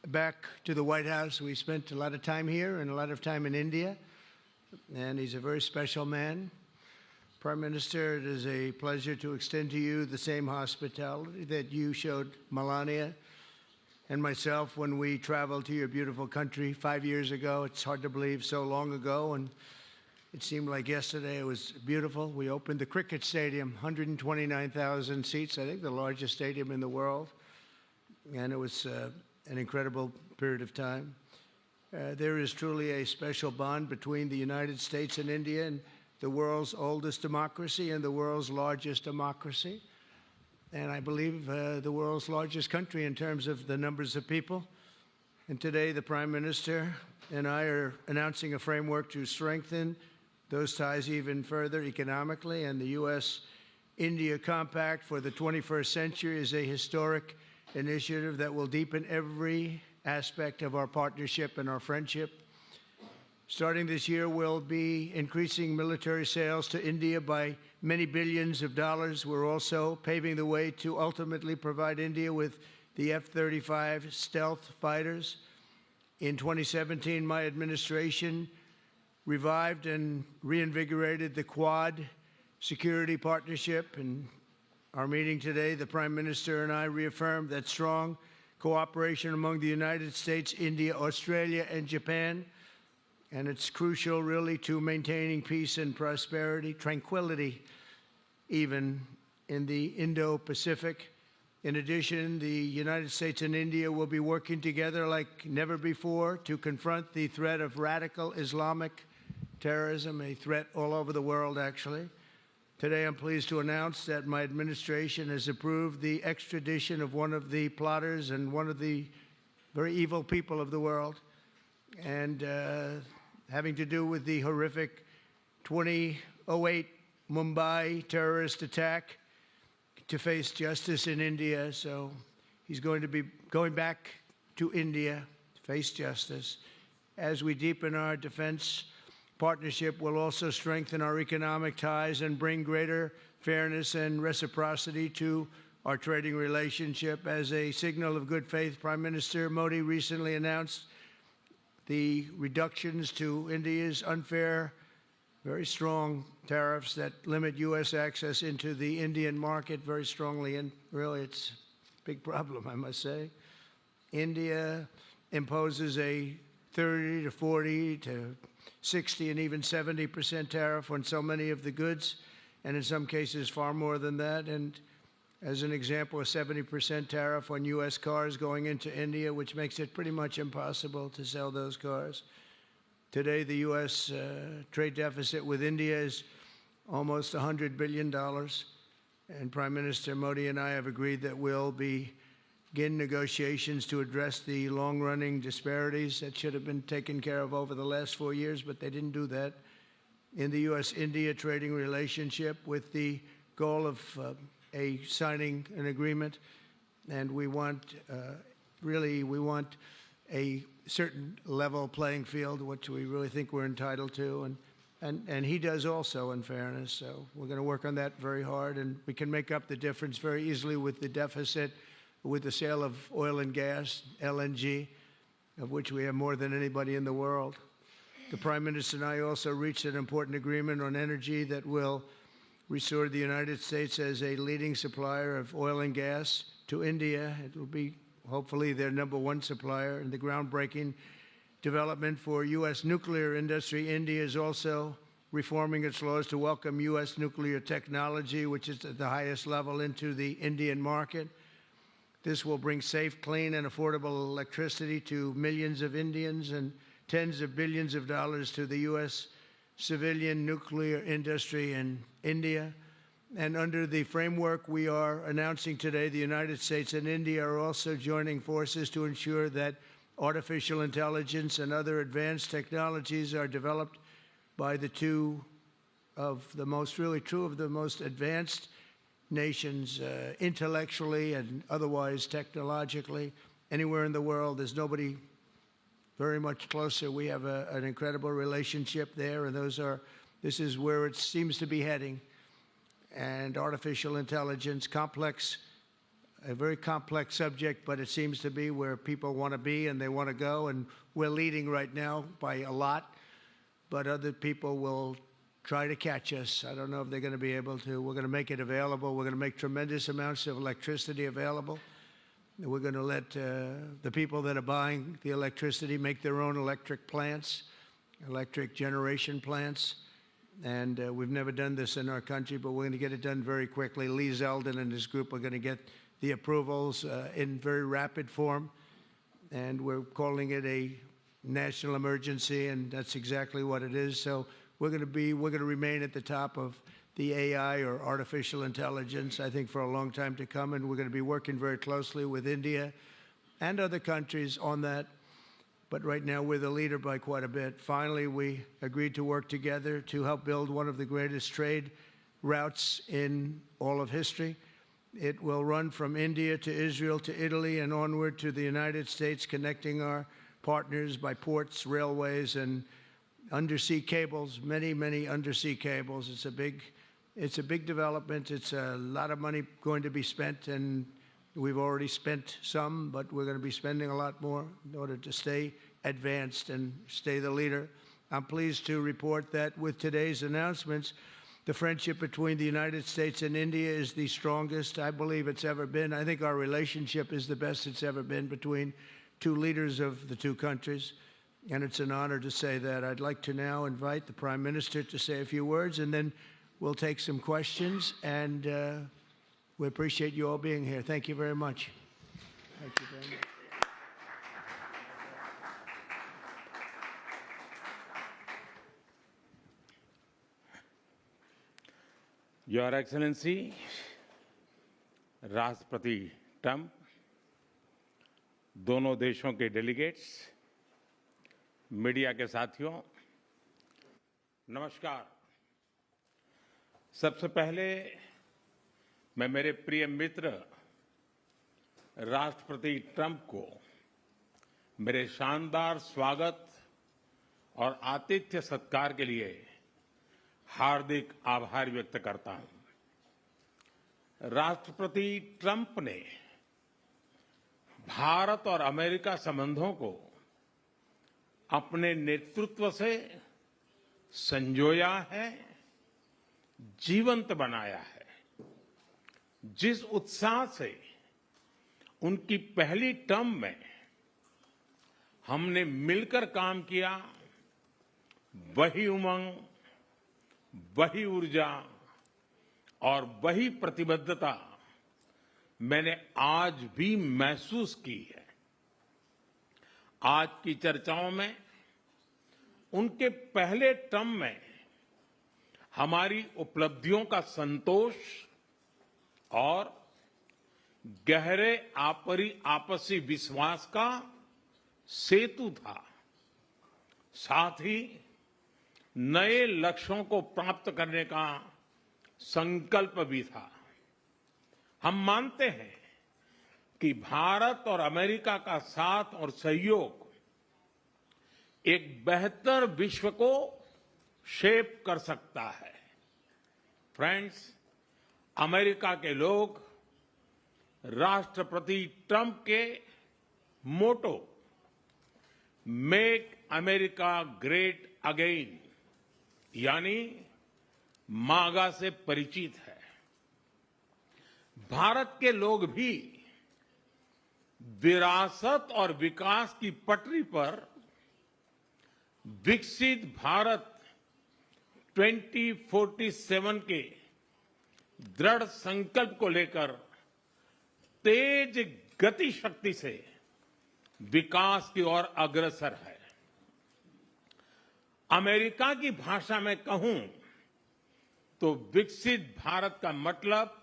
Back to the White House. We spent a lot of time here and a lot of time in India, and he's a very special man. Prime Minister, it is a pleasure to extend to you the same hospitality that you showed Melania and myself when we traveled to your beautiful country 5 years ago. It's hard to believe, so long ago, and it seemed like yesterday. It was beautiful. We opened the cricket stadium, 129,000 seats, I think the largest stadium in the world, and it was an incredible period of time. There is truly a special bond between the United States and India, and the world's oldest democracy and the world's largest democracy, and I believe the world's largest country in terms of the numbers of people. And today the Prime Minister and I are announcing a framework to strengthen those ties even further economically, and the U.S.-India Compact for the 21st century is a historic initiative that will deepen every aspect of our partnership and our friendship. Starting this year, we'll be increasing military sales to India by many billions of dollars. We're also paving the way to ultimately provide India with the F-35 stealth fighters. In 2017, my administration revived and reinvigorated the Quad security partnership, and our meeting today, the Prime Minister and I reaffirmed that strong cooperation among the United States, India, Australia, and Japan, and it's crucial, really, to maintaining peace and prosperity, tranquility, even in the Indo-Pacific. In addition, the United States and India will be working together like never before to confront the threat of radical Islamic terrorism, a threat all over the world, actually. Today, I'm pleased to announce that my administration has approved the extradition of one of the plotters and one of the very evil people of the world, and having to do with the horrific 2008 Mumbai terrorist attack, to face justice in India. So he's going to be going back to India to face justice. As we deepen our defense partnership, will also strengthen our economic ties and bring greater fairness and reciprocity to our trading relationship. As a signal of good faith, Prime Minister Modi recently announced the reductions to India's unfair, very strong tariffs that limit U.S. access into the Indian market very strongly, and really it's a big problem, I must say. India imposes a 30 to 40 to 60 and even 70% tariff on so many of the goods, and in some cases far more than that. And as an example, a 70% tariff on U.S. cars going into India, which makes it pretty much impossible to sell those cars. Today, the U.S. Trade deficit with India is almost $100 billion, and Prime Minister Modi and I have agreed that we'll begin negotiations to address the long-running disparities that should have been taken care of over the last 4 years, but they didn't do that, in the U.S.-India trading relationship, with the goal of signing an agreement. And we want, we want a certain level playing field, which we really think we're entitled to, and he does also, in fairness. So we're going to work on that very hard, and we can make up the difference very easily with the deficit with the sale of oil and gas, LNG, of which we have more than anybody in the world. The Prime Minister and I also reached an important agreement on energy that will restore the United States as a leading supplier of oil and gas to India. It will be hopefully their #1 supplier. In the groundbreaking development for U.S. nuclear industry, India is also reforming its laws to welcome U.S. nuclear technology, which is at the highest level, into the Indian market. This will bring safe, clean, and affordable electricity to millions of Indians and tens of billions of dollars to the U.S. civilian nuclear industry in India. And under the framework we are announcing today, the United States and India are also joining forces to ensure that artificial intelligence and other advanced technologies are developed by the two of the most advanced nations, intellectually and otherwise technologically. Anywhere in the world, there's nobody very much closer. We have an incredible relationship there, and this is where it seems to be heading. And artificial intelligence, complex a very complex subject, but it seems to be where people want to be and they want to go, and we're leading right now by a lot, but other people will try to catch us. I don't know if they're going to be able to. We're going to make it available. We're going to make tremendous amounts of electricity available. We're going to let the people that are buying the electricity make their own electric plants, electric generation plants. And we've never done this in our country, but we're going to get it done very quickly. Lee Zeldin and his group are going to get the approvals in very rapid form. And we're calling it a national emergency, and that's exactly what it is. So we're going to remain at the top of the AI, or artificial intelligence, I think, for a long time to come, and we're going to be working very closely with India and other countries on that. But right now, we're the leader by quite a bit. Finally, we agreed to work together to help build one of the greatest trade routes in all of history. It will run from India to Israel to Italy and onward to the United States, connecting our partners by ports, railways, and undersea cables, many, many undersea cables. It's a big development. It's a lot of money going to be spent, and we've already spent some, but we're going to be spending a lot more in order to stay advanced and stay the leader. I'm pleased to report that with today's announcements, the friendship between the United States and India is the strongest I believe it's ever been. I think our relationship is the best it's ever been between two leaders of the two countries, and it's an honor to say that. I'd like to now invite the Prime Minister to say a few words, and then we'll take some questions, and we appreciate you all being here. Thank you very much. Thank you very much. Your Excellency, राष्ट्रपति Trump, दोनों देशों के delegates, media के साथियों, नमस्कार। सबसे पहले मैं मेरे प्रिय मित्र राष्ट्रपति ट्रंप को मेरे शानदार स्वागत और आतिथ्य सत्कार के लिए हार्दिक आभार व्यक्त करता हूं। राष्ट्रपति ट्रंप ने भारत और अमेरिका संबंधों को अपने नेतृत्व से संजोया है, जीवंत बनाया है। जिस उत्साह से उनकी पहली टर्म में हमने मिलकर काम किया, वही उमंग, वही ऊर्जा और वही प्रतिबद्धता मैंने आज भी महसूस की है। आज की चर्चाओं में उनके पहले टर्म में हमारी उपलब्धियों का संतोष और गहरे आपसी विश्वास का सेतु था। साथ ही नए लक्ष्यों को प्राप्त करने का संकल्प भी था। हम मानते हैं कि भारत और अमेरिका का साथ और सहयोग एक बेहतर विश्व को शेप कर सकता है। फ्रेंड्स, अमेरिका के लोग राष्ट्रपति ट्रंप के मोटो मेक अमेरिका ग्रेट अगेन यानी मागा से परिचित है। भारत के लोग भी विरासत और विकास की पटरी पर विकसित भारत 2047 के दृढ़ संकल्प को लेकर तेज गति शक्ति से विकास की ओर अग्रसर है। अमेरिका की भाषा में कहूं तो विकसित भारत का मतलब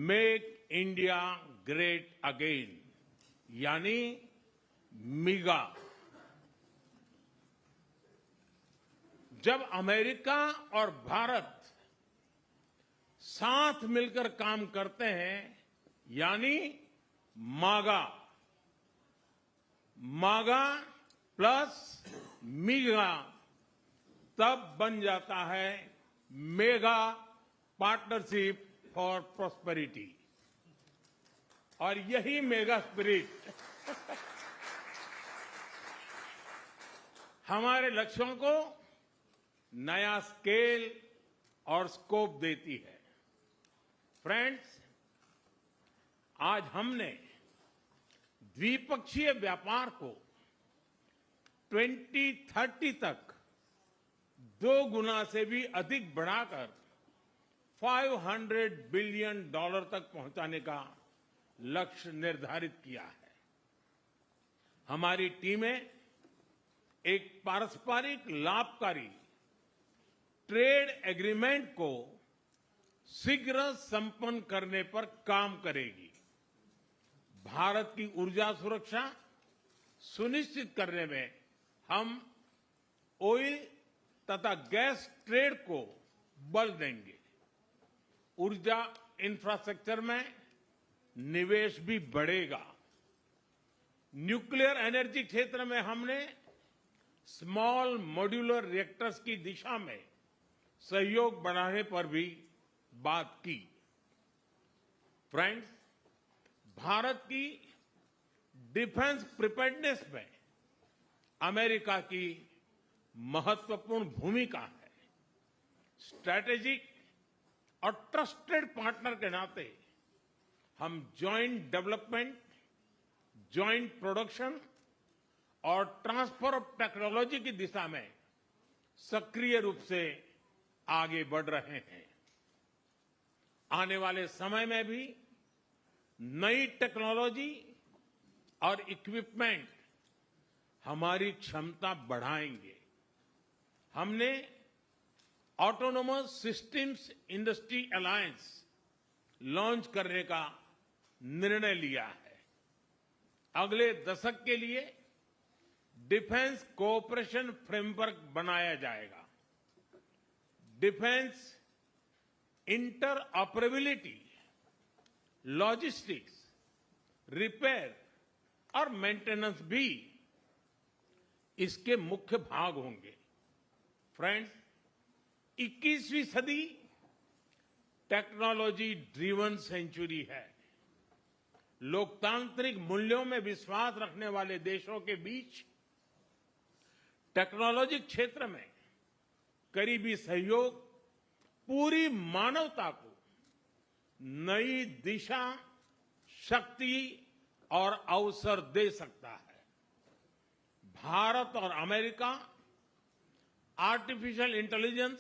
मेक इंडिया ग्रेट अगेन यानी मिगा। जब अमेरिका और भारत साथ मिलकर काम करते हैं यानी मागा, मागा प्लस मिगा, तब बन जाता है मेगा पार्टनरशिप फॉर प्रॉस्पेरिटी। और यही मेगा स्पिरिट हमारे लक्ष्यों को नया स्केल और स्कोप देती है। फ्रेंड्स, आज हमने द्विपक्षीय व्यापार को 2030 तक 2 गुना से भी अधिक बढ़ाकर $500 बिलियन तक पहुंचाने का लक्ष्य निर्धारित किया है। हमारी टीमें एक पारस्परिक लाभकारी ट्रेड एग्रीमेंट को शीघ्र संपन्न करने पर काम करेगी। भारत की ऊर्जा सुरक्षा सुनिश्चित करने में हम ऑयल तथा गैस ट्रेड को बल देंगे। ऊर्जा इंफ्रास्ट्रक्चर में निवेश भी बढ़ेगा। न्यूक्लियर एनर्जी क्षेत्र में हमने स्मॉल मॉड्यूलर रिएक्टर्स की दिशा में सहयोग बढ़ाने पर भी बात की। फ्रेंड्स, भारत की डिफेंस प्रिपेयर्डनेस में अमेरिका की महत्वपूर्ण भूमिका है। स्ट्रैटेजिक और ट्रस्टेड पार्टनर के नाते हम जॉइंट डेवलपमेंट, जॉइंट प्रोडक्शन और ट्रांसफर ऑफ टेक्नोलॉजी की दिशा में सक्रिय रूप से आगे बढ़ रहे हैं। आने वाले समय में भी नई टेक्नोलॉजी और इक्विपमेंट हमारी क्षमता बढ़ाएंगे। हमने autonomous systems industry alliance launch करने का निर्णय लिया है। अगले दशक के लिए डिफेंस कोऑपरेशन फ्रेमवर्क बनाया जाएगा। डिफेंस इंटरऑपरेबिलिटी, लॉजिस्टिक्स, रिपेयर और मेंटेनेंस भी इसके मुख्य भाग होंगे। फ्रेंड्स, 21वीं सदी टेक्नोलॉजी ड्रिवन सेंचुरी है। लोकतांत्रिक मूल्यों में विश्वास रखने वाले देशों के बीच टेक्नोलॉजी क्षेत्र में करीबी सहयोग पूरी मानवता को नई दिशा, शक्ति और अवसर दे सकता है। भारत और America artificial intelligence,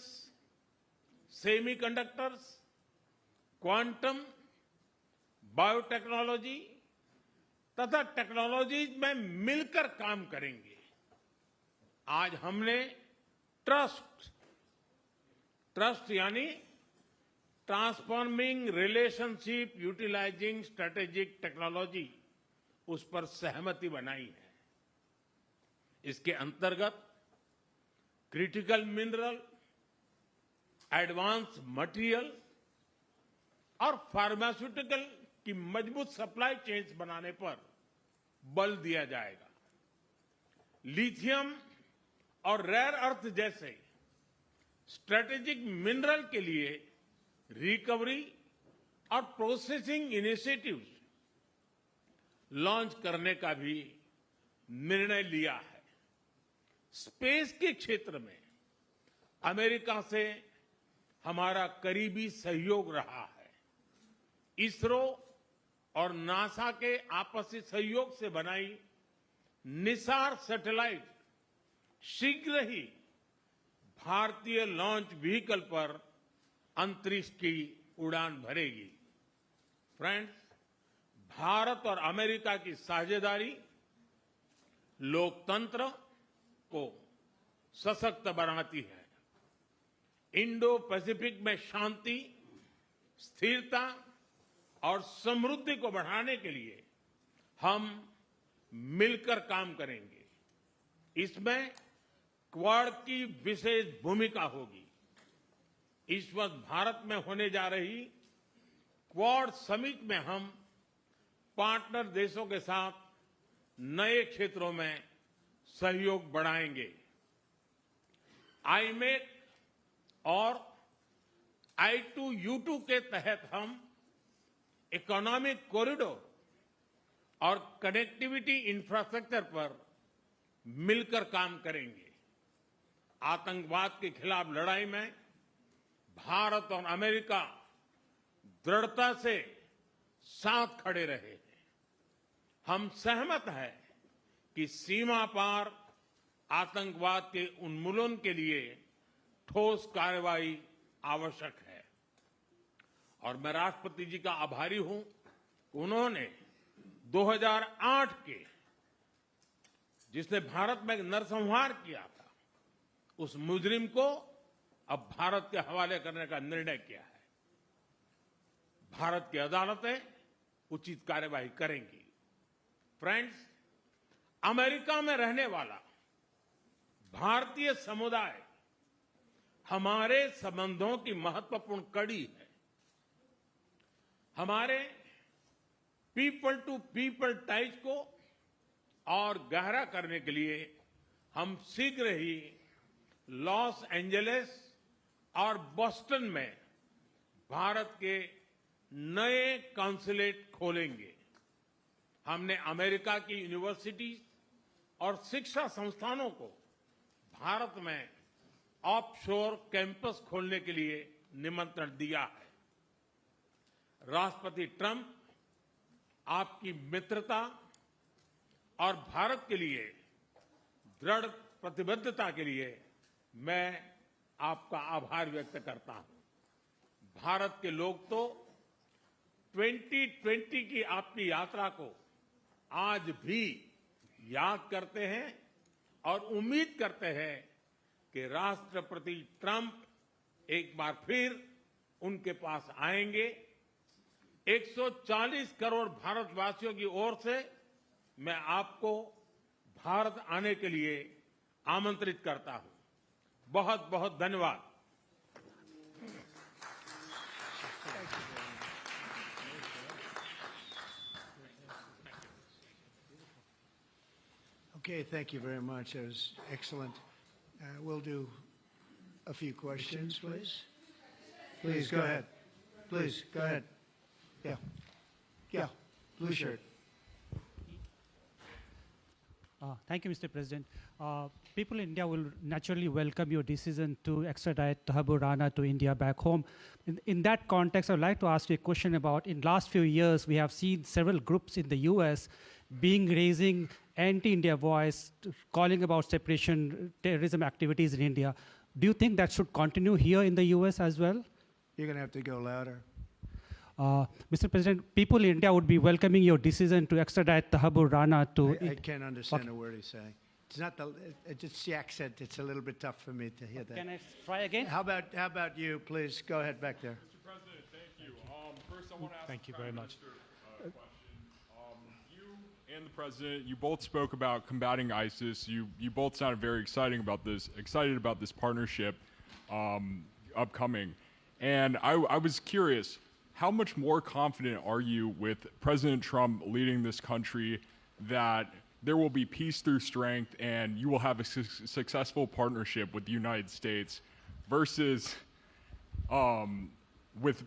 semiconductors, quantum, biotechnology तथा टेक्नोलॉजीज में मिलकर काम करेंगे। आज हमने ट्रस्ट यानी transforming relationship utilizing strategic technology, उस पर सहमति बनाई है। इसके अंतर्गत क्रिटिकल मिनरल, एडवांस मटेरियल और फार्मास्यूटिकल की मजबूत सप्लाई चेन्स बनाने पर बल दिया जाएगा। लिथियम और रेयर अर्थ जैसे स्ट्रेटेजिक मिनरल के लिए रिकवरी और प्रोसेसिंग इनिशिएटिव्स लॉन्च करने का भी निर्णय लिया है। स्पेस के क्षेत्र में अमेरिका से हमारा करीबी सहयोग रहा है। इसरो और नासा के आपसी सहयोग से बनाई निसार सैटेलाइट शीघ्र ही भारतीय लॉन्च व्हीकल पर अंतरिक्ष की उड़ान भरेगी। फ्रेंड्स, भारत और अमेरिका की साझेदारी लोकतंत्र को सशक्त बनाती है। इंडो पैसिफिक में शांति, स्थिरता और समृद्धि को बढ़ाने के लिए हम मिलकर काम करेंगे। इसमें क्वाड की विशेष भूमिका होगी। इस वक्त भारत में होने जा रही क्वाड समिट में हम पार्टनर देशों के साथ नए क्षेत्रों में सहयोग बढ़ाएंगे। आईमेक और I2U2 के तहत हम इकोनॉमिक कॉरिडोर और कनेक्टिविटी इंफ्रास्ट्रक्चर पर मिलकर काम करेंगे। आतंकवाद के खिलाफ लड़ाई में भारत और अमेरिका दृढ़ता से साथ खड़े रहे हैं। हम सहमत हैं कि सीमा पार आतंकवाद के उन्मूलन के लिए ठोस कार्रवाई आवश्यक है और मैं राष्ट्रपति जी का आभारी हूं कि उन्होंने 2008 के जिसने भारत में नरसंहार किया था उस मुजरिम को अब भारत के हवाले करने का निर्णय किया है। भारत की अदालतें उचित कार्यवाही करेंगी। फ्रेंड्स, अमेरिका में रहने वाला भारतीय समुदाय हमारे संबंधों की महत्वपूर्ण कड़ी है। हमारे पीपल टू पीपल टाइज को और गहरा करने के लिए हम शीघ्र ही लॉस एंजलिस और बोस्टन में भारत के नए कॉन्सुलेट खोलेंगे। हमने अमेरिका की यूनिवर्सिटी और शिक्षा संस्थानों को भारत में ऑफशोर कैंपस खोलने के लिए निमंत्रण दिया है। राष्ट्रपति ट्रंप, आपकी मित्रता और भारत के लिए दृढ़ प्रतिबद्धता के लिए मैं आपका आभार व्यक्त करता हूं। भारत के लोग तो 2020 की आपकी यात्रा को आज भी याद करते हैं और उम्मीद करते हैं कि राष्ट्रपति ट्रंप एक बार फिर उनके पास आएंगे। 140 करोड़ भारतवासियों की ओर से मैं आपको भारत आने के लिए आमंत्रित करता हूं। बहुत बहुत धन्यवाद। Okay, thank you very much. That was excellent. We'll do a few questions, please. Please, go ahead. Please, go ahead. Yeah. Yeah. Blue shirt. Thank you, Mr. President. People in India will naturally welcome your decision to extradite Thakur Rana to India back home. In that context, I would like to ask you a question about, in last few years, we have seen several groups in the US raising anti-India voice, calling about separation, terrorism activities in India. Do you think that should continue here in the US as well? You're going to have to go louder. Mr. President, people in India would be welcoming your decision to extradite Thakur Rana to... I can't understand a word he's saying. It's not it's the accent. It's a little bit tough for me to hear that. Can I try again? How about you, please? Go ahead back there. Mr. President, thank you. First, I want to ask Thank you very much. a question. You and the President, you both spoke about combating ISIS. You both sounded very excited about this partnership upcoming. And I was curious, how much more confident are you with President Trump leading this country that there will be peace through strength and you will have a successful partnership with the United States versus with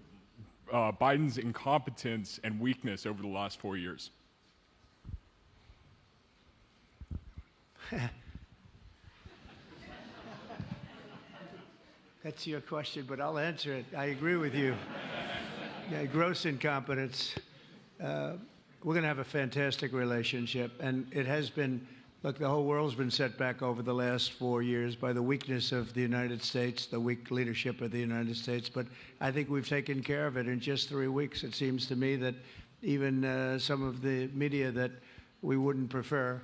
Biden's incompetence and weakness over the last 4 years? That's your question, but I'll answer it. I agree with you. Yeah, gross incompetence. We're going to have a fantastic relationship, and it has been, look, the whole world's been set back over the last 4 years by the weakness of the United States, the weak leadership of the United States, but I think we've taken care of it in just 3 weeks. It seems to me that even some of the media that we wouldn't prefer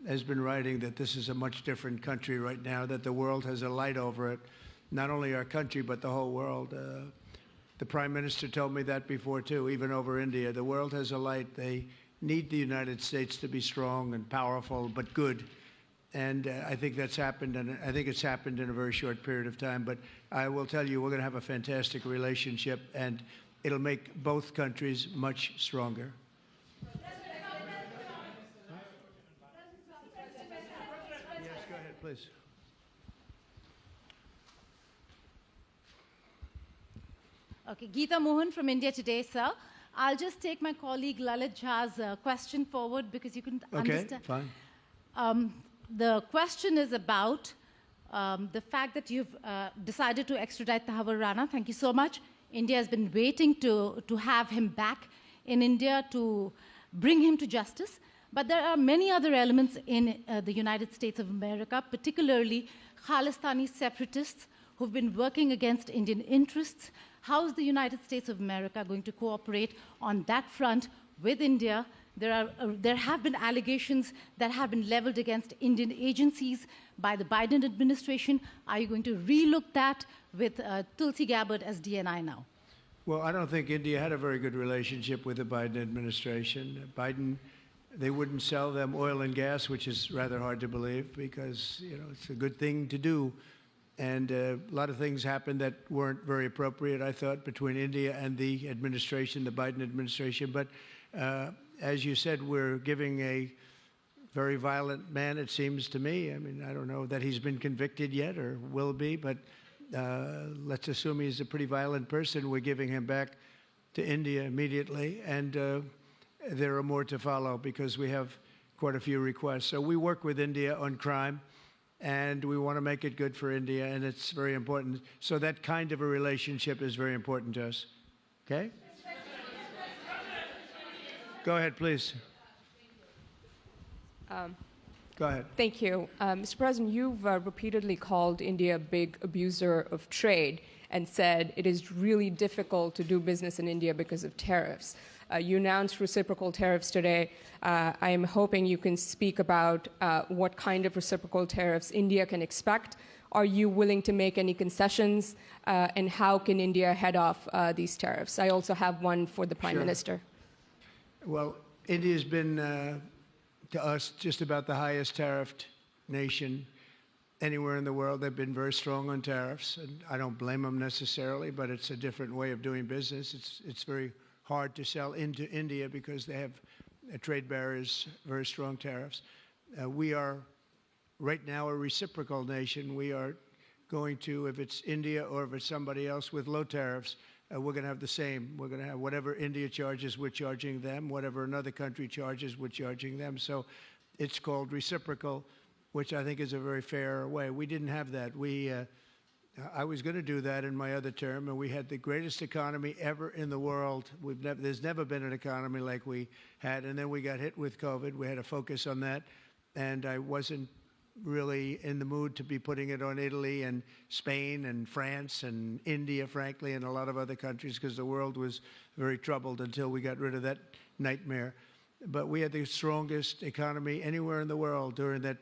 has been writing that this is a much different country right now, that the world has a light over it, not only our country, but the whole world. The Prime Minister told me that before, too, even over India. The world has a light. They need the United States to be strong and powerful, but good. And I think that's happened, and I think it's happened in a very short period of time. But I will tell you, we're going to have a fantastic relationship, and it'll make both countries much stronger. Yes, go ahead, please. Okay, Geeta Mohan from India Today, sir. I'll just take my colleague Lalit Jha's question forward because you can Okay, understand. fine. The question is about the fact that you've decided to extradite Tahabur Rana. Thank you so much. India has been waiting to have him back in India to bring him to justice. But there are many other elements in the United States of America, particularly Khalistani separatists who've been working against Indian interests. How is the United States of America going to cooperate on that front with India? There have been allegations that have been leveled against Indian agencies by the Biden administration. Are you going to relook that with Tulsi Gabbard as DNI now? Well, I don't think India had a very good relationship with the Biden administration. They wouldn't sell them oil and gas, which is rather hard to believe because, it's a good thing to do. And a lot of things happened that weren't very appropriate, I thought, between India and the administration, the Biden administration. But as you said, we're giving a very violent man, it seems to me. I mean, I don't know that he's been convicted yet or will be, but let's assume he's a pretty violent person. We're giving him back to India immediately. And there are more to follow because we have quite a few requests. So we work with India on crime. And we want to make it good for India, and it's very important. So that kind of a relationship is very important to us. Okay? Go ahead, please. Go ahead. Thank you. Mr. President, you've repeatedly called India a big abuser of trade and said it is really difficult to do business in India because of tariffs. You announced reciprocal tariffs today. I am hoping you can speak about what kind of reciprocal tariffs India can expect. Are you willing to make any concessions? And how can India head off these tariffs? I also have one for the Prime Minister. Well, India's been, to us, just about the highest tariffed nation anywhere in the world. They've been very strong on tariffs, and I don't blame them necessarily, but it's a different way of doing business. It's very hard to sell into India because they have trade barriers, very strong tariffs. We are right now a reciprocal nation. We are going to, if it's India or if it's somebody else with low tariffs, we're going to have the same. We're going to have whatever India charges, we're charging them. Whatever another country charges, we're charging them. So it's called reciprocal, which I think is a very fair way. We didn't have that. I was going to do that in my other term, and we had the greatest economy ever in the world. There's never been an economy like we had, and then we got hit with COVID. We had to focus on that, and I wasn't really in the mood to be putting it on Italy and Spain and France and India, frankly, and a lot of other countries because the world was very troubled until we got rid of that nightmare. But we had the strongest economy anywhere in the world during that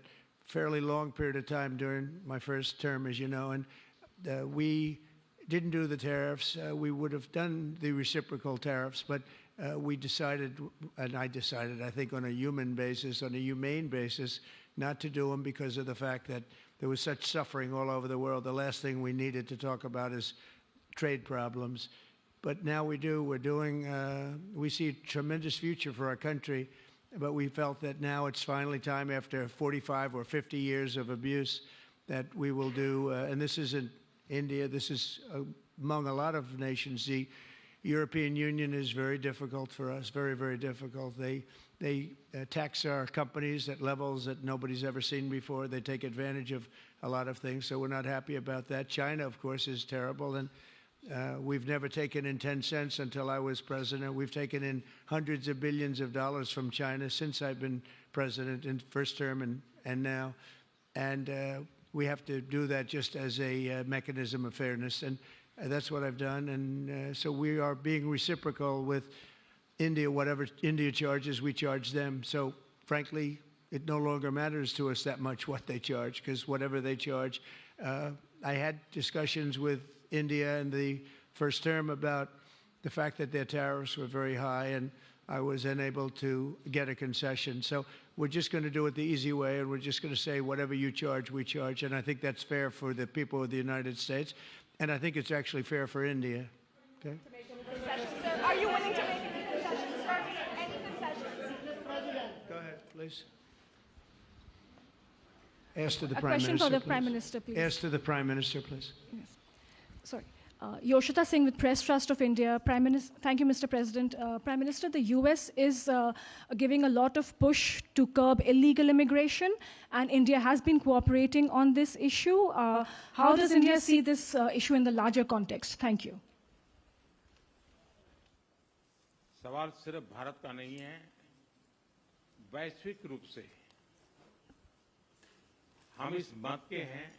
fairly long period of time during my first term, as you know, and we didn't do the tariffs. We would have done the reciprocal tariffs, but we decided, and I decided, I think, on a human basis, on a humane basis, not to do them because of the fact that there was such suffering all over the world. The last thing we needed to talk about is trade problems. But now we do. We're doing, we see a tremendous future for our country, but we felt that now it's finally time, after 45 or 50 years of abuse, that we will do, and this isn't India, this is among a lot of nations. The European Union is very difficult for us, very, very difficult. They tax our companies at levels that nobody's ever seen before. They take advantage of a lot of things, so we're not happy about that. China, of course, is terrible, and we've never taken in 10 cents until I was president. We've taken in hundreds of billions of dollars from China since I've been president in first term and now. And we have to do that just as a mechanism of fairness. And that's what I've done. And so we are being reciprocal with India. Whatever India charges, we charge them. So frankly, it no longer matters to us that much what they charge, because whatever they charge, I had discussions with India in the first term about the fact that their tariffs were very high, and I was unable to get a concession. So we're just going to do it the easy way, and we're just going to say whatever you charge, we charge. And I think that's fair for the people of the United States, and I think it's actually fair for India. Okay? To make any concessions, sir? Are you willing to make any concessions, sir? Any concessions? Go ahead, please. Ask to the A Prime question Minister, for the please. Prime Minister, please. Ask to the Prime Minister, please. Yes. Sorry. Yoshita Singh with Press Trust of India. Thank you, Mr. President. Prime Minister, the US is giving a lot of push to curb illegal immigration, and India has been cooperating on this issue. How does India see this issue in the larger context? Thank you. सवाल सिर्फ भारत का नहीं है, वैश्विक रूप से हम इस बात के हैं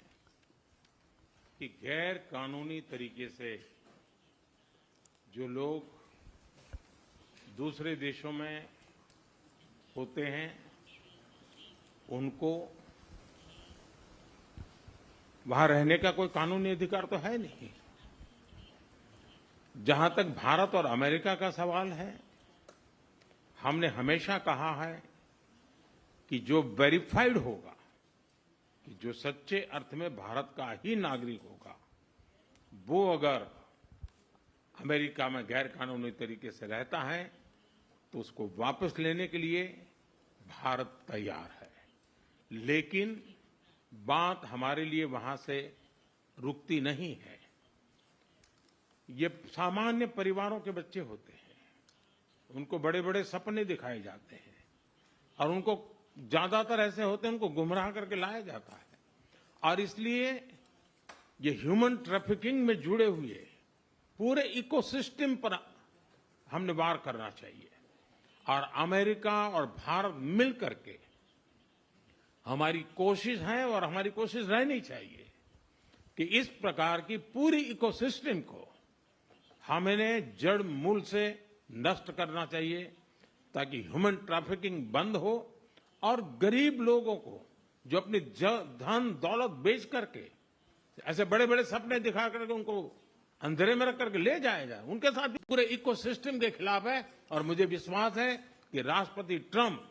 कि गैर कानूनी तरीके से जो लोग दूसरे देशों में होते हैं उनको वहां रहने का कोई कानूनी अधिकार तो है नहीं। जहां तक भारत और अमेरिका का सवाल है, हमने हमेशा कहा है कि जो वेरीफाइड होगा, कि जो सच्चे अर्थ में भारत का ही नागरिक होगा, वो अगर अमेरिका में गैर कानूनी तरीके से रहता है तो उसको वापस लेने के लिए भारत तैयार है। लेकिन बात हमारे लिए वहां से रुकती नहीं है। ये सामान्य परिवारों के बच्चे होते हैं, उनको बड़े बड़े सपने दिखाए जाते हैं और उनको ज्यादातर ऐसे होते हैं उनको गुमराह करके लाया जाता है। और इसलिए ये ह्यूमन ट्रैफिकिंग में जुड़े हुए पूरे इकोसिस्टम पर हमने वार करना चाहिए। और अमेरिका और भारत मिल करके हमारी कोशिश है और हमारी कोशिश रहनी चाहिए कि इस प्रकार की पूरी इकोसिस्टम को हमें जड़ मूल से नष्ट करना चाहिए, ताकि ह्यूमन ट्रैफिकिंग बंद हो और गरीब लोगों को जो अपनी धन दौलत बेच करके ऐसे बड़े बड़े सपने दिखा करके उनको अंधेरे में रख करके ले जाया जाए, उनके साथ भी पूरे इकोसिस्टम के खिलाफ है। और मुझे विश्वास है कि राष्ट्रपति ट्रंप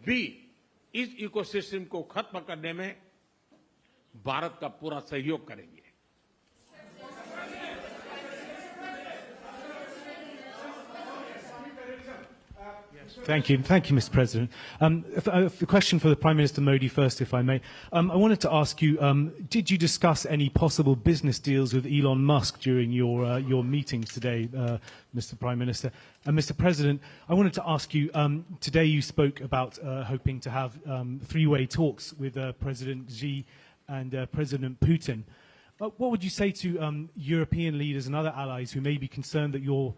भी इस इकोसिस्टम को खत्म करने में भारत का पूरा सहयोग करेंगे। Thank you, Mr. President. A question for the Prime Minister Modi first, if I may. I wanted to ask you: did you discuss any possible business deals with Elon Musk during your meetings today, Mr. Prime Minister? And Mr. President, I wanted to ask you: today you spoke about hoping to have three-way talks with President Xi and President Putin. What would you say to European leaders and other allies who may be concerned that you're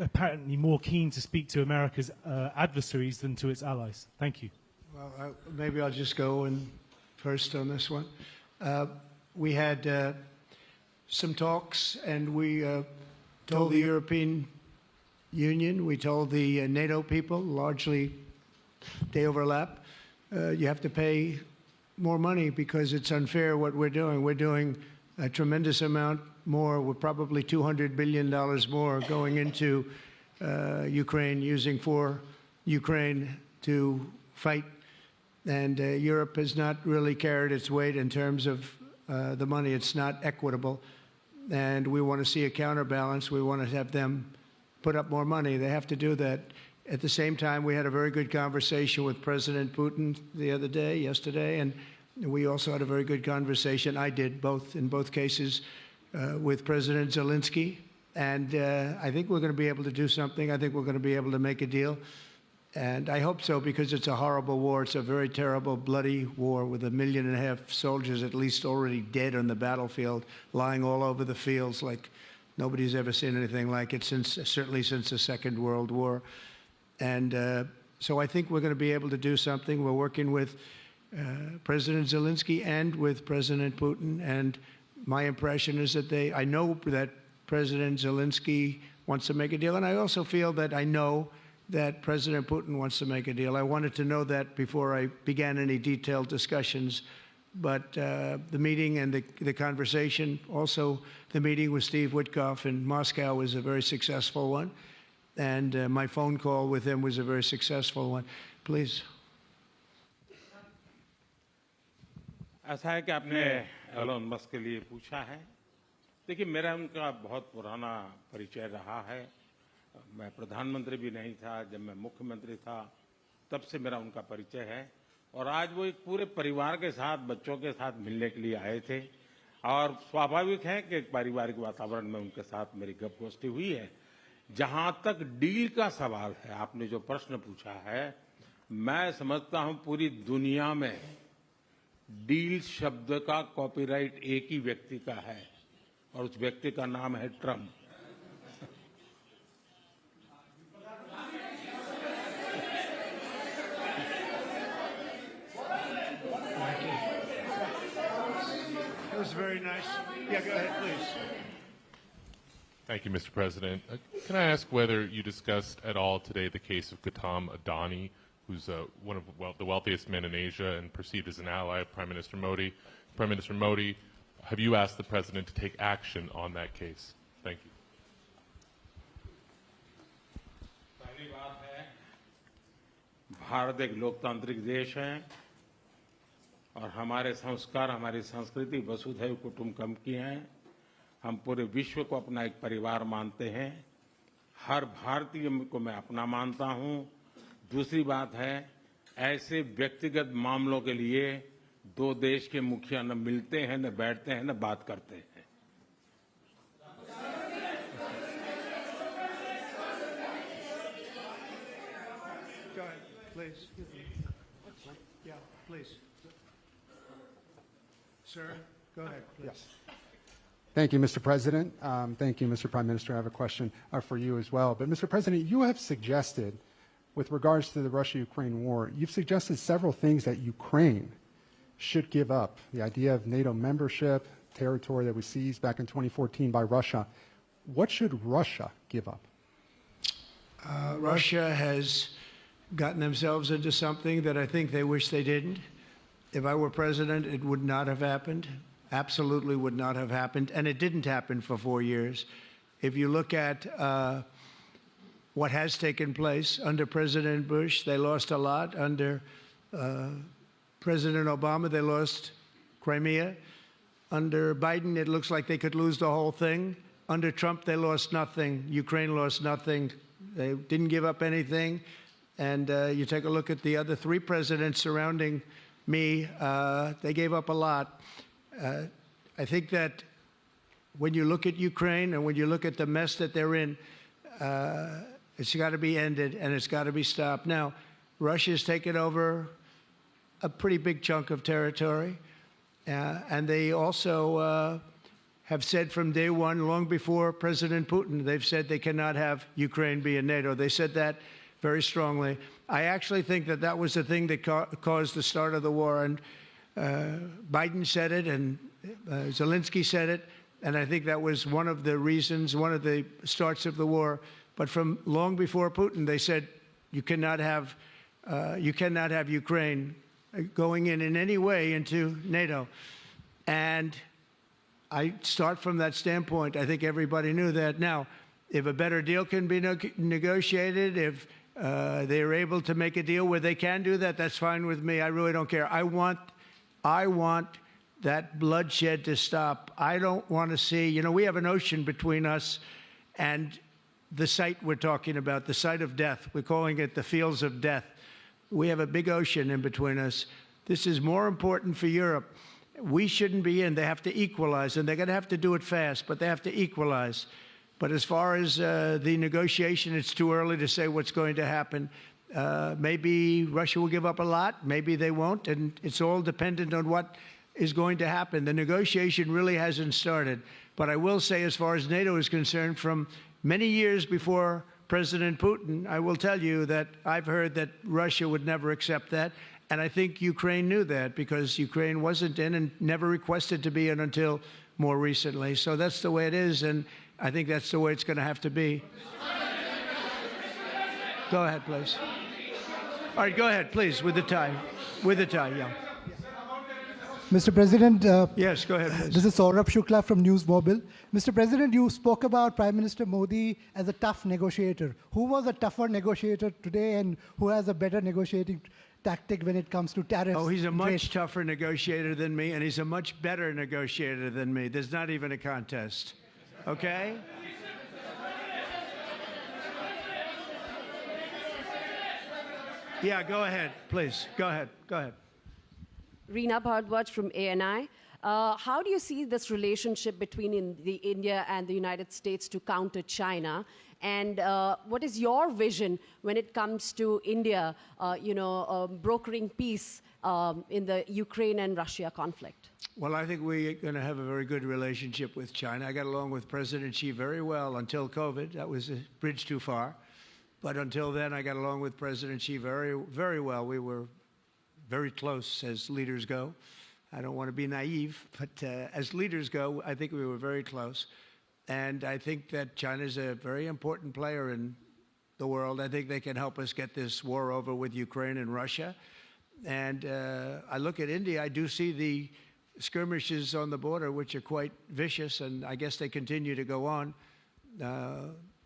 apparently more keen to speak to America's adversaries than to its allies? Thank you. Well, maybe I'll just go in first on this one. We had some talks, and we told the European Union, we told the NATO people, largely they overlap, you have to pay more money because it's unfair what we're doing. We're doing a tremendous amount more. We're probably $200 billion more going into Ukraine, using for Ukraine to fight. And Europe has not really carried its weight in terms of the money. It's not equitable. And we want to see a counterbalance. We want to have them put up more money. They have to do that. At the same time, we had a very good conversation with President Putin yesterday, and we also had a very good conversation. I did in both cases, with President Zelensky. And I think we're going to be able to do something. I think we're going to be able to make a deal. And I hope so, because it's a horrible war. It's a very terrible, bloody war with 1.5 million soldiers at least already dead on the battlefield, lying all over the fields like nobody's ever seen anything like it, certainly since the Second World War. And so I think we're going to be able to do something. We're working with President Zelensky and with President Putin. And my impression is that I know that President Zelensky wants to make a deal. And I also feel that I know that President Putin wants to make a deal. I wanted to know that before I began any detailed discussions. But the meeting and the conversation, also the meeting with Steve Witkoff in Moscow, was a very successful one. And my phone call with him was a very successful one. Please. ऐसा है कि आपने Elon Musk के लिए पूछा है। देखिए, मेरा उनका बहुत पुराना परिचय रहा है। मैं प्रधानमंत्री भी नहीं था, जब मैं मुख्यमंत्री था तब से मेरा उनका परिचय है। और आज वो एक पूरे परिवार के साथ, बच्चों के साथ मिलने के लिए आए थे। और स्वाभाविक है कि एक पारिवारिक वातावरण में उनके साथ मेरी गपगोष्ठी हुई है। जहां तक डील का सवाल है, आपने जो प्रश्न पूछा है, मैं समझता हूं पूरी दुनिया में डील शब्द का कॉपीराइट एक ही व्यक्ति का है और उस व्यक्ति का नाम है Trump. That was very nice. Yeah, go ahead, please. Thank you, Mr. President. Can I ask whether you discussed at all today the case of Gautam Adani, who's one of the wealthiest men in Asia and perceived as an ally of Prime Minister Modi? Prime Minister Modi, have you asked the President to take action on that case? Thank you. पहली बात है, भारत एक लोकतांत्रिक देश है और हमारे संस्कार, हमारी संस्कृति वसुधैव कुटुंबकम की हैं। हम पूरे विश्व को अपना एक परिवार मानते हैं। हर भारतीय को मैं अपना मानता हूं। दूसरी बात है, ऐसे व्यक्तिगत मामलों के लिए दो देश के मुखिया न मिलते हैं, न बैठते हैं, न बात करते हैं। Go ahead, please. Yeah, please. Sir, go ahead, please. Yes. Thank you, Mr. President. Thank you, Mr. Prime Minister. I have a question for you as well. But, Mr. President, you have suggested, with regards to the Russia-Ukraine war, you've suggested several things that Ukraine should give up. The idea of NATO membership, territory that was seized back in 2014 by Russia. What should Russia give up? Russia has gotten themselves into something that I think they wish they didn't. If I were president, it would not have happened. Absolutely would not have happened. And it didn't happen for 4 years. If you look at what has taken place under President Bush, they lost a lot. Under President Obama, they lost Crimea. Under Biden, it looks like they could lose the whole thing. Under Trump, they lost nothing. Ukraine lost nothing. They didn't give up anything. And you take a look at the other three presidents surrounding me, they gave up a lot. I think that when you look at Ukraine and when you look at the mess that they're in, it's got to be ended and it's got to be stopped. Now, Russia's taken over a pretty big chunk of territory, and they also have said from day one, long before President Putin, they've said they cannot have Ukraine be in NATO. They said that very strongly. I actually think that that was the thing that caused the start of the war. And Biden said it, and Zelensky said it, and I think that was one of the reasons, one of the starts of the war. But from long before Putin, they said you cannot have Ukraine going in any way into NATO. And I start from that standpoint. I think everybody knew that. Now, if a better deal can be negotiated, if they're able to make a deal where they can do that, that's fine with me. I really don't care. I want that bloodshed to stop. I don't want to see, we have an ocean between us and the site we're talking about, the site of death. We're calling it the fields of death. We have a big ocean in between us. This is more important for Europe. We shouldn't be in. They have to equalize, and they're going to have to do it fast, but they have to equalize. But as far as the negotiation, it's too early to say what's going to happen. Maybe Russia will give up a lot. Maybe they won't. And it's all dependent on what is going to happen. The negotiation really hasn't started. But I will say, as far as NATO is concerned, from many years before President Putin, I will tell you that I've heard that Russia would never accept that. And I think Ukraine knew that because Ukraine wasn't in and never requested to be in until more recently. So that's the way it is. And I think that's the way it's going to have to be. Go ahead, please. All right, go ahead, please, with the tie. With the tie, yeah. Mr. President. Yes, go ahead, please. This is Saurabh Shukla from News Mobile. Mr. President, you spoke about Prime Minister Modi as a tough negotiator. Who was a tougher negotiator today and who has a better negotiating tactic when it comes to tariffs? Oh, he's a much tougher negotiator than me, and he's a much better negotiator than me. There's not even a contest. Okay? Yeah, go ahead, please. Go ahead. Go ahead. Reena Bhardwaj from ANI. How do you see this relationship between India and the United States to counter China? And what is your vision when it comes to India, brokering peace in the Ukraine and Russia conflict? Well, I think we're going to have a very good relationship with China. I got along with President Xi very well until COVID. That was a bridge too far. But until then, I got along with President Xi very, very well. We were very close as leaders go. I don't want to be naive, but as leaders go, I think we were very close. And I think that China is a very important player in the world. I think they can help us get this war over with Ukraine and Russia. And I look at India, I do see the skirmishes on the border, which are quite vicious, and I guess they continue to go on.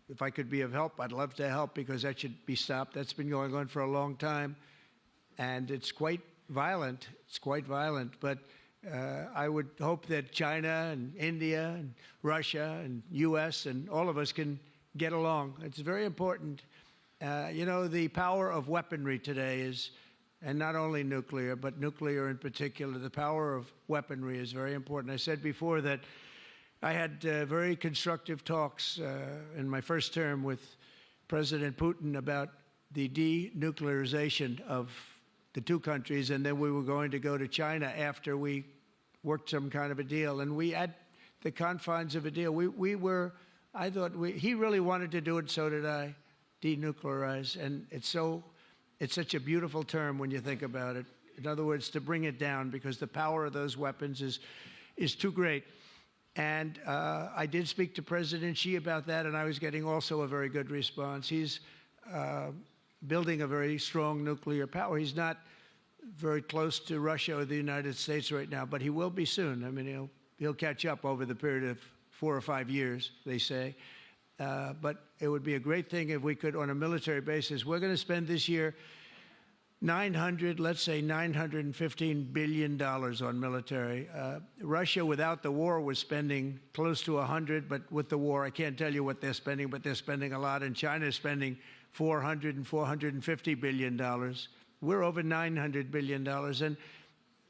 If I could be of help, I'd love to help, because that should be stopped. That's been going on for a long time, and it's quite violent. It's quite violent, but I would hope that China and India and Russia and U.S. and all of us can get along. It's very important. The power of weaponry today is, and not only nuclear, but nuclear in particular, the power of weaponry is very important. I said before that I had very constructive talks in my first term with President Putin about the denuclearization of the two countries, and then we were going to go to China after we worked some kind of a deal. And we, at the confines of a deal, he really wanted to do it, so did I, denuclearize. And it's such a beautiful term when you think about it. In other words, to bring it down, because the power of those weapons is too great. And I did speak to President Xi about that, and I was getting also a very good response. He's building a very strong nuclear power. He's not very close to Russia or the United States right now, but he will be soon. I mean, he'll catch up over the period of 4 or 5 years, they say. But it would be a great thing if we could, on a military basis. We're going to spend this year $915 billion on military. Russia, without the war, was spending close to 100, but with the war, I can't tell you what they're spending, but they're spending a lot. And China is spending $400 and $450 billion. We're over $900 billion. And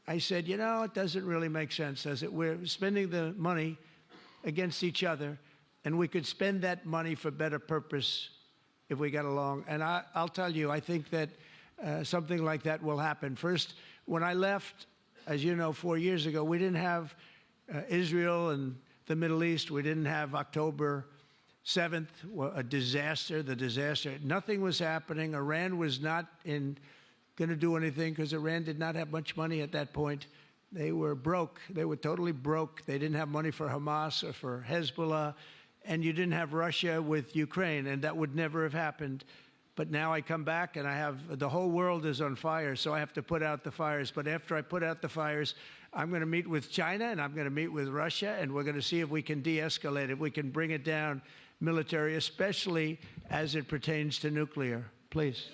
I said, it doesn't really make sense, does it? We're spending the money against each other, and we could spend that money for better purpose if we got along. And I'll tell you, I think that something like that will happen. First, when I left, as you know, 4 years ago, we didn't have Israel and the Middle East. We didn't have October 7th, a disaster, the disaster. Nothing was happening. Iran was not going to do anything, because Iran did not have much money at that point. They were broke. They were totally broke. They didn't have money for Hamas or for Hezbollah. And you didn't have Russia with Ukraine, and that would never have happened. But now I come back, and the whole world is on fire, so I have to put out the fires. But after I put out the fires, I'm going to meet with China, and I'm going to meet with Russia, and we're going to see if we can de-escalate it. We can bring it down military, especially as it pertains to nuclear. Please.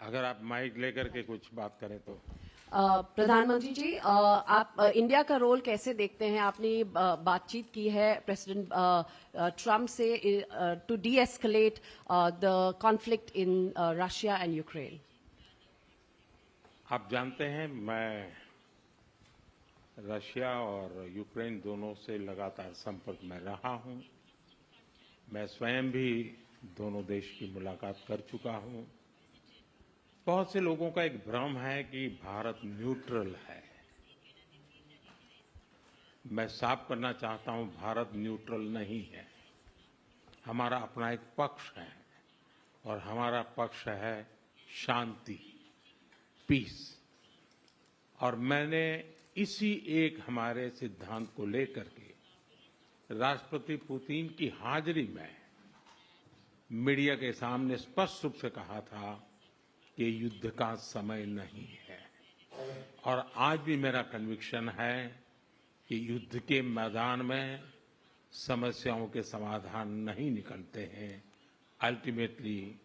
अगर आप mic लेकर के कुछ बात करें तो प्रधानमंत्री जी, आप इंडिया का रोल कैसे देखते हैं? आपने बातचीत की है प्रेसिडेंट ट्रम्प से to de-escalate the conflict in Russia and Ukraine. आप जानते हैं, मैं रशिया और यूक्रेन दोनों से लगातार संपर्क में रहा हूं. मैं स्वयं भी दोनों देश की मुलाकात कर चुका हूं. बहुत से लोगों का एक भ्रम है कि भारत न्यूट्रल है. मैं साफ करना चाहता हूं, भारत न्यूट्रल नहीं है. हमारा अपना एक पक्ष है, और हमारा पक्ष है शांति, पीस. और मैंने इसी एक हमारे सिद्धांत को लेकर के राष्ट्रपति पुतिन की हाजिरी में मीडिया के सामने स्पष्ट रूप से कहा था कि युद्ध का समय नहीं है. और आज भी मेरा कन्विक्शन है कि युद्ध के मैदान में समस्याओं के समाधान नहीं निकलते हैं. अल्टीमेटली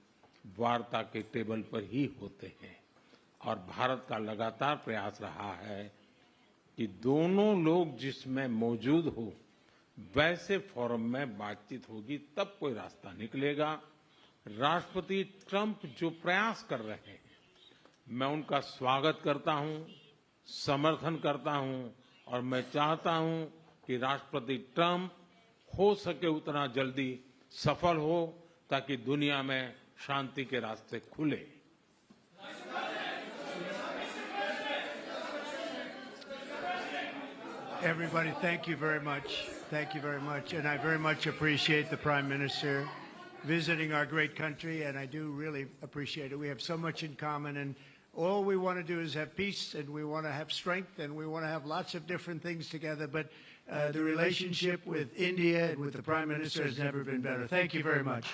वार्ता के टेबल पर ही होते हैं. और भारत का लगातार प्रयास रहा है कि दोनों लोग जिसमें मौजूद हो, वैसे फोरम में बातचीत होगी तब कोई रास्ता निकलेगा। राष्ट्रपति ट्रंप जो प्रयास कर रहे हैं, मैं उनका स्वागत करता हूं, समर्थन करता हूं और मैं चाहता हूं कि राष्ट्रपति ट्रंप हो सके उतना जल्दी सफल हो ताकि दुनिया में शांति के रास्ते खुले। Everybody, thank you very much. Thank you very much. And I very much appreciate the Prime Minister visiting our great country, and I do really appreciate it. We have so much in common, and all we want to do is have peace, and we want to have strength, and we want to have lots of different things together. But the relationship with India and with the Prime Minister has never been better. Thank you very much.